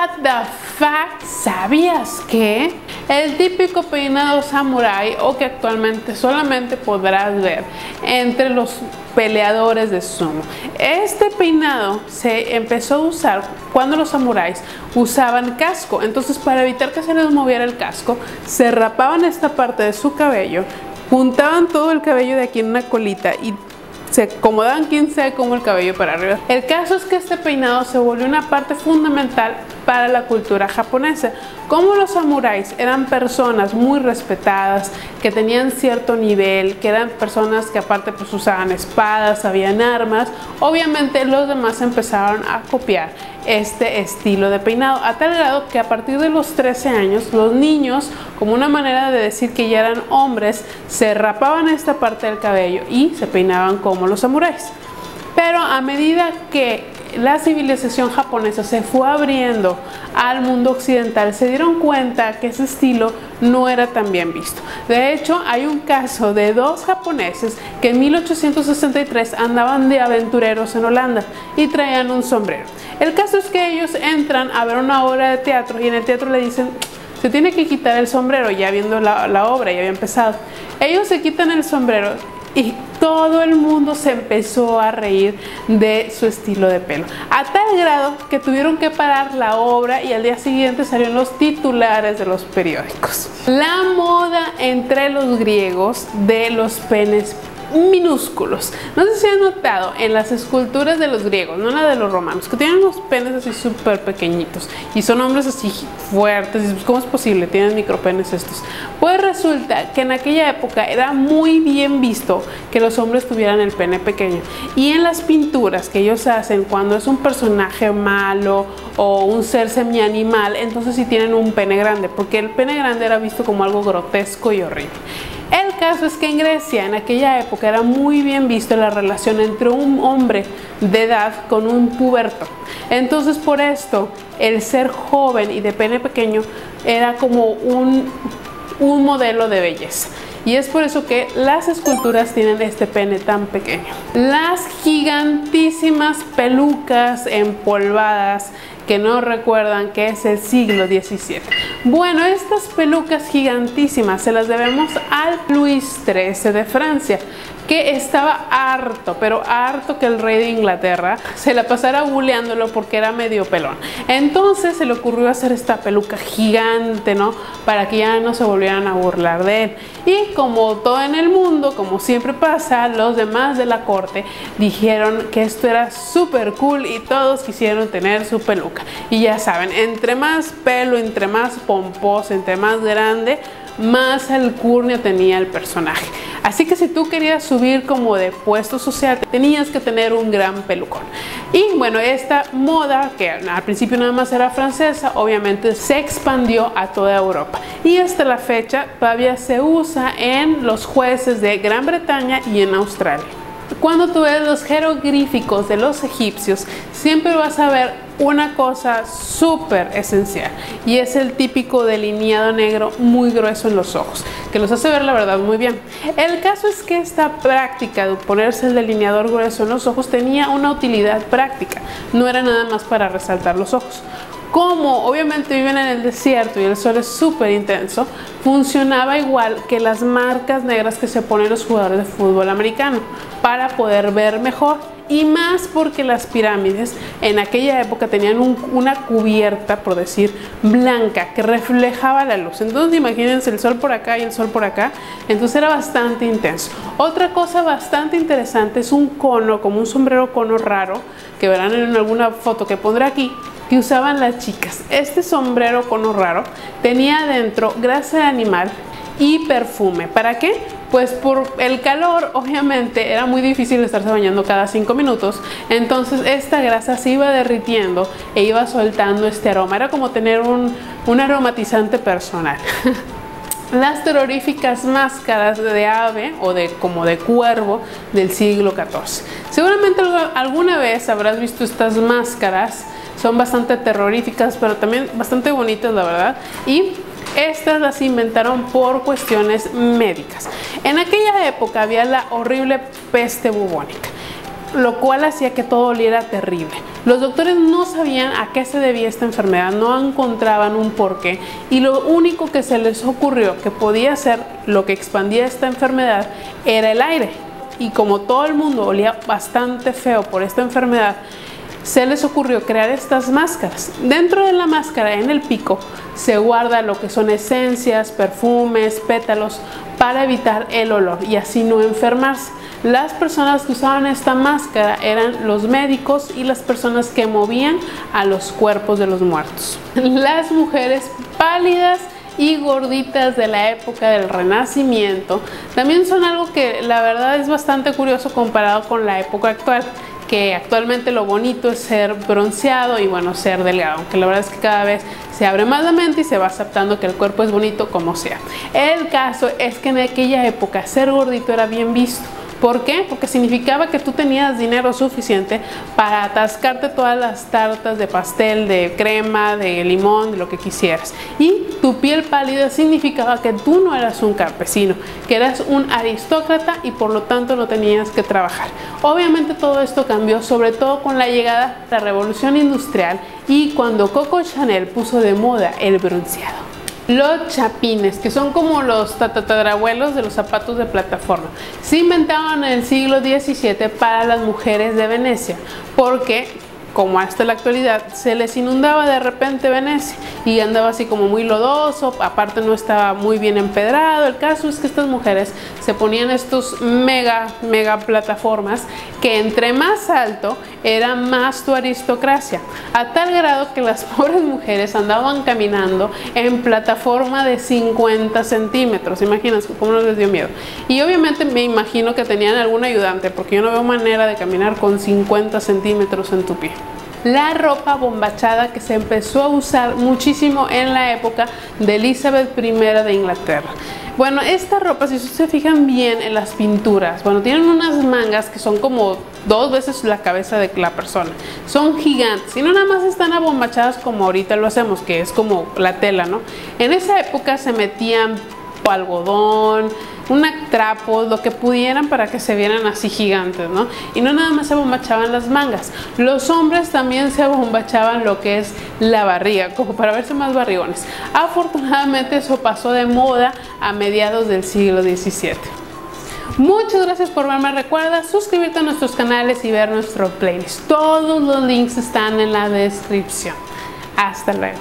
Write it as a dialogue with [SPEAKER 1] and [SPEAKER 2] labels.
[SPEAKER 1] What the fuck, ¿sabías que? El típico peinado samurái, o que actualmente solamente podrás ver entre los peleadores de sumo. Este peinado se empezó a usar cuando los samuráis usaban casco. Entonces, para evitar que se les moviera el casco, se rapaban esta parte de su cabello, juntaban todo el cabello de aquí en una colita y se acomodaban quién sabe cómo el cabello para arriba. El caso es que este peinado se volvió una parte fundamental para la cultura japonesa. Como los samuráis eran personas muy respetadas, que tenían cierto nivel, que eran personas que aparte pues usaban espadas, sabían armas, obviamente los demás empezaron a copiar este estilo de peinado, a tal grado que a partir de los 13 años los niños, como una manera de decir que ya eran hombres, se rapaban esta parte del cabello y se peinaban como los samuráis. Pero a medida que la civilización japonesa se fue abriendo al mundo occidental, se dieron cuenta que ese estilo no era tan bien visto. De hecho, hay un caso de dos japoneses que en 1863 andaban de aventureros en Holanda y traían un sombrero. El caso es que ellos entran a ver una obra de teatro y en el teatro le dicen: se tiene que quitar el sombrero, ya viendo la obra, ya había empezado. Ellos se quitan el sombrero y todo el mundo se empezó a reír de su estilo de pelo, a tal grado que tuvieron que parar la obra y al día siguiente salieron los titulares de los periódicos. La moda entre los griegos de los penes minúsculos. No sé si han notado en las esculturas de los griegos, no la de los romanos, que tienen unos penes así súper pequeñitos y son hombres así fuertes. Y ¿cómo es posible? Tienen micropenes estos. Pues resulta que en aquella época era muy bien visto que los hombres tuvieran el pene pequeño, y en las pinturas que ellos hacen cuando es un personaje malo o un ser semi-animal, entonces sí tienen un pene grande, porque el pene grande era visto como algo grotesco y horrible. El caso es que en Grecia en aquella época era muy bien visto la relación entre un hombre de edad con un puberto. Entonces, por esto el ser joven y de pene pequeño era como un modelo de belleza. Y es por eso que las esculturas tienen este pene tan pequeño. Las gigantísimas pelucas empolvadas que no recuerdan que es el siglo XVII. Bueno, estas pelucas gigantísimas se las debemos al Luis XIII de Francia, que estaba harto, pero harto que el rey de Inglaterra se la pasara buleándolo porque era medio pelón. Entonces se le ocurrió hacer esta peluca gigante, ¿no? Para que ya no se volvieran a burlar de él. Y como todo en el mundo, como siempre pasa, los demás de la corte dijeron que esto era súper cool y todos quisieron tener su peluca. Y ya saben, entre más pelo, entre más pomposo, entre más grande, más alcurnia tenía el personaje. Así que si tú querías subir como de puesto social, tenías que tener un gran pelucón. Y bueno, esta moda, que al principio nada más era francesa, obviamente se expandió a toda Europa. Y hasta la fecha todavía se usa en los jueces de Gran Bretaña y en Australia. Cuando tú ves los jeroglíficos de los egipcios, siempre vas a ver una cosa súper esencial, y es el típico delineado negro muy grueso en los ojos, que los hace ver la verdad muy bien. El caso es que esta práctica de ponerse el delineador grueso en los ojos tenía una utilidad práctica, no era nada más para resaltar los ojos. Como obviamente viven en el desierto y el sol es súper intenso, funcionaba igual que las marcas negras que se ponen los jugadores de fútbol americano para poder ver mejor. Y más porque las pirámides en aquella época tenían una cubierta, por decir, blanca, que reflejaba la luz. Entonces imagínense el sol por acá y el sol por acá, entonces era bastante intenso. Otra cosa bastante interesante es un cono, como un sombrero cono raro, que verán en alguna foto que pondré aquí, que usaban las chicas. Este sombrero cono raro tenía adentro grasa de animal y perfume. ¿Para qué? Pues por el calor, obviamente era muy difícil estarse bañando cada 5 minutos, entonces esta grasa se iba derritiendo e iba soltando este aroma. Era como tener un aromatizante personal. Las terroríficas máscaras de ave o como de cuervo del siglo XIV. Seguramente alguna vez habrás visto estas máscaras. Son bastante terroríficas, pero también bastante bonitas, la verdad. Y estas las inventaron por cuestiones médicas. En aquella época había la horrible peste bubónica. lo cual hacía que todo oliera terrible. Los doctores no sabían a qué se debía esta enfermedad, no encontraban un porqué, y lo único que se les ocurrió que podía ser lo que expandía esta enfermedad era el aire. Y como todo el mundo olía bastante feo por esta enfermedad, se les ocurrió crear estas máscaras. Dentro de la máscara, en el pico, se guarda lo que son esencias, perfumes, pétalos, para evitar el olor y así no enfermarse. Las personas que usaban esta máscara eran los médicos y las personas que movían a los cuerpos de los muertos. Las mujeres pálidas y gorditas de la época del Renacimiento también son algo que la verdad es bastante curioso comparado con la época actual, que actualmente lo bonito es ser bronceado y bueno, ser delgado, aunque la verdad es que cada vez se abre más la mente y se va aceptando que el cuerpo es bonito como sea. El caso es que en aquella época ser gordito era bien visto. ¿Por qué? Porque significaba que tú tenías dinero suficiente para atascarte todas las tartas de pastel, de crema, de limón, de lo que quisieras. Y tu piel pálida significaba que tú no eras un campesino, que eras un aristócrata y por lo tanto no tenías que trabajar. Obviamente todo esto cambió, sobre todo con la llegada de la Revolución Industrial y cuando Coco Chanel puso de moda el bronceado. Los chapines, que son como los tatarabuelos de los zapatos de plataforma, se inventaron en el siglo XVII para las mujeres de Venecia, porque como hasta la actualidad se les inundaba de repente Venecia y andaba así como muy lodoso, aparte no estaba muy bien empedrado. El caso es que estas mujeres se ponían estos mega plataformas que entre más alto era más tu aristocracia, a tal grado que las pobres mujeres andaban caminando en plataforma de 50 centímetros. Imagínense cómo no les dio miedo. Y obviamente me imagino que tenían algún ayudante, porque yo no veo manera de caminar con 50 centímetros en tu pie. La ropa bombachada, que se empezó a usar muchísimo en la época de Elizabeth I de Inglaterra. Bueno, esta ropa, si se fijan bien en las pinturas, bueno, tienen unas mangas que son como 2 veces la cabeza de la persona. Son gigantes y no nada más están abombachadas como ahorita lo hacemos, que es como la tela, ¿no? En esa época se metían algodón, trapos, lo que pudieran para que se vieran así gigantes, ¿no? Y no nada más se abombachaban las mangas, los hombres también se abombachaban lo que es la barriga, como para verse más barrigones. Afortunadamente eso pasó de moda a mediados del siglo XVII. Muchas gracias por verme. Recuerda suscribirte a nuestros canales y ver nuestro playlist. Todos los links están en la descripción. Hasta luego.